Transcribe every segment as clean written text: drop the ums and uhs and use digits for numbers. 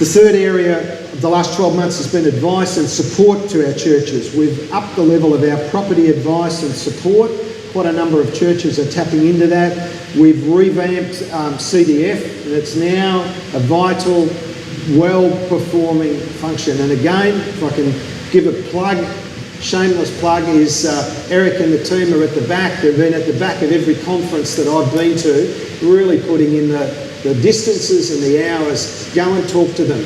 The third area of the last 12 months has been advice and support to our churches. We've upped the level of our property advice and support. Quite a number of churches are tapping into that. We've revamped CDF, and it's now a vital, well-performing function. And again, if I can give a plug, shameless plug, is Eric and the team are at the back. They've been at the back of every conference that I've been to, really putting in the distances and the hours. Go and talk to them.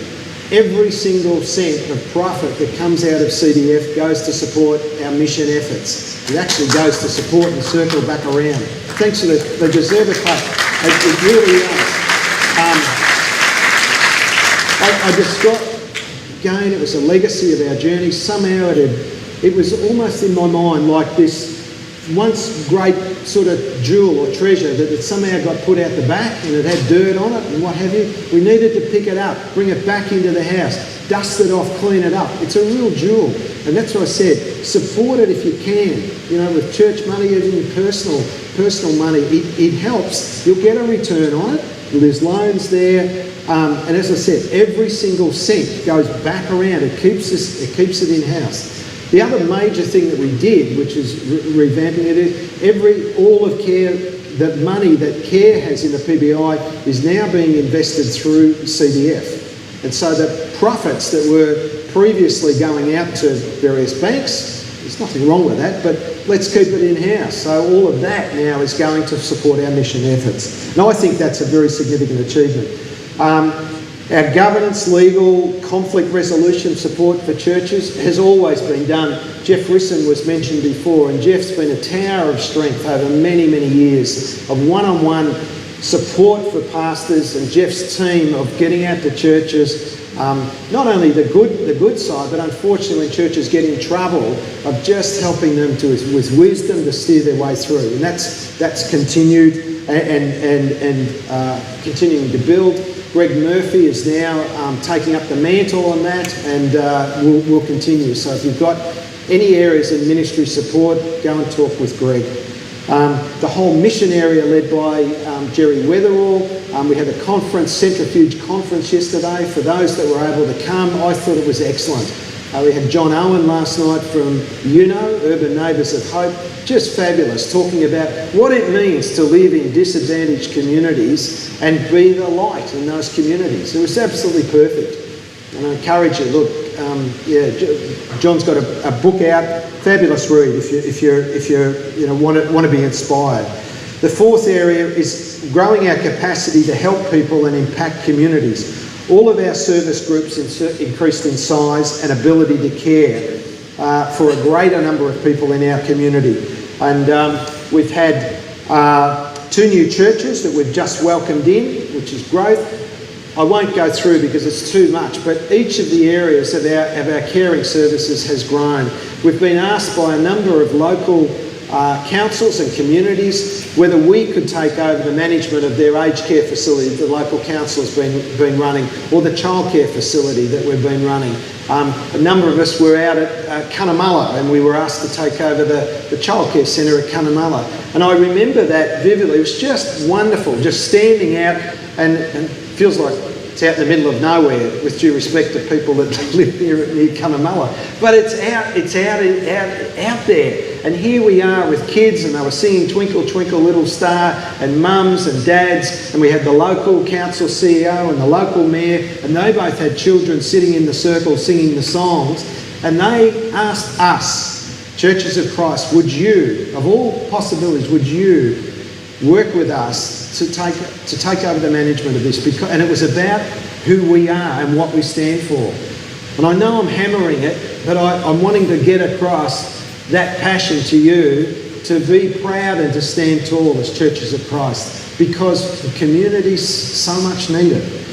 Every single cent of profit that comes out of CDF goes to support our mission efforts. It actually goes to support and circle back around. Thanks to the deserve it part. It really does. I just got, again, it was a legacy of our journey. Somehow it was almost in my mind like this once great sort of jewel or treasure that it somehow got put out the back and it had dirt on it and what have you. We needed to pick it up, bring it back into the house, dust it off, clean it up. It's a real jewel. And that's what I said, support it if you can. You know, with church money, even personal money, it helps. You'll get a return on it. There's loans there. And as I said, every single cent goes back around. It keeps it in-house. The other major thing that we did, which is revamping it, is all of care, the money that Care has in the PBI is now being invested through CDF. And so the profits that were previously going out to various banks, there's nothing wrong with that, but let's keep it in-house. So all of that now is going to support our mission efforts. And I think that's a very significant achievement. Our governance, legal, conflict resolution support for churches has always been done. Jeff Risson was mentioned before, and Jeff's been a tower of strength over many, many years of one-on-one support for pastors and Jeff's team of getting out to churches. Not only the good side, but unfortunately when churches get in trouble, of just helping them with wisdom to steer their way through. And that's continued and continuing to build. Greg Murphy is now taking up the mantle on that, and we'll continue. So if you've got any areas in ministry support, go and talk with Greg. The whole mission area led by Jerry Weatherall. We had a conference, Centrifuge conference yesterday. For those that were able to come, I thought it was excellent. We had John Owen last night from Urban Neighbours of Hope. Just fabulous, talking about what it means to live in disadvantaged communities and be the light in those communities. It was absolutely perfect. And I encourage you, look, John's got a book out, fabulous read if you want to be inspired. The fourth area is growing our capacity to help people and impact communities. All of our service groups increased in size and ability to care for a greater number of people in our community. And we've had 2 new churches that we've just welcomed in, which is growth. I won't go through because it's too much, but each of the areas of our caring services has grown. We've been asked by a number of local councils and communities whether we could take over the management of their aged care facility that the local council has been running, or the childcare facility that we've been running. A number of us were out at Cunnamulla, and we were asked to take over the childcare centre at Cunnamulla. And I remember that vividly. It was just wonderful, just standing out, and feels like it's out in the middle of nowhere, with due respect to people that live near Cunnamulla. But it's out there. And here we are with kids, and they were singing Twinkle, Twinkle, Little Star, and mums and dads, and we had the local council CEO and the local mayor, and they both had children sitting in the circle singing the songs, and they asked us, Churches of Christ, would you, of all possibilities, would you work with us to take over the management of this? And it was about who we are and what we stand for. And I know I'm hammering it, but I'm wanting to get across that passion to you to be proud and to stand tall as Churches of Christ, because the communities so much need it.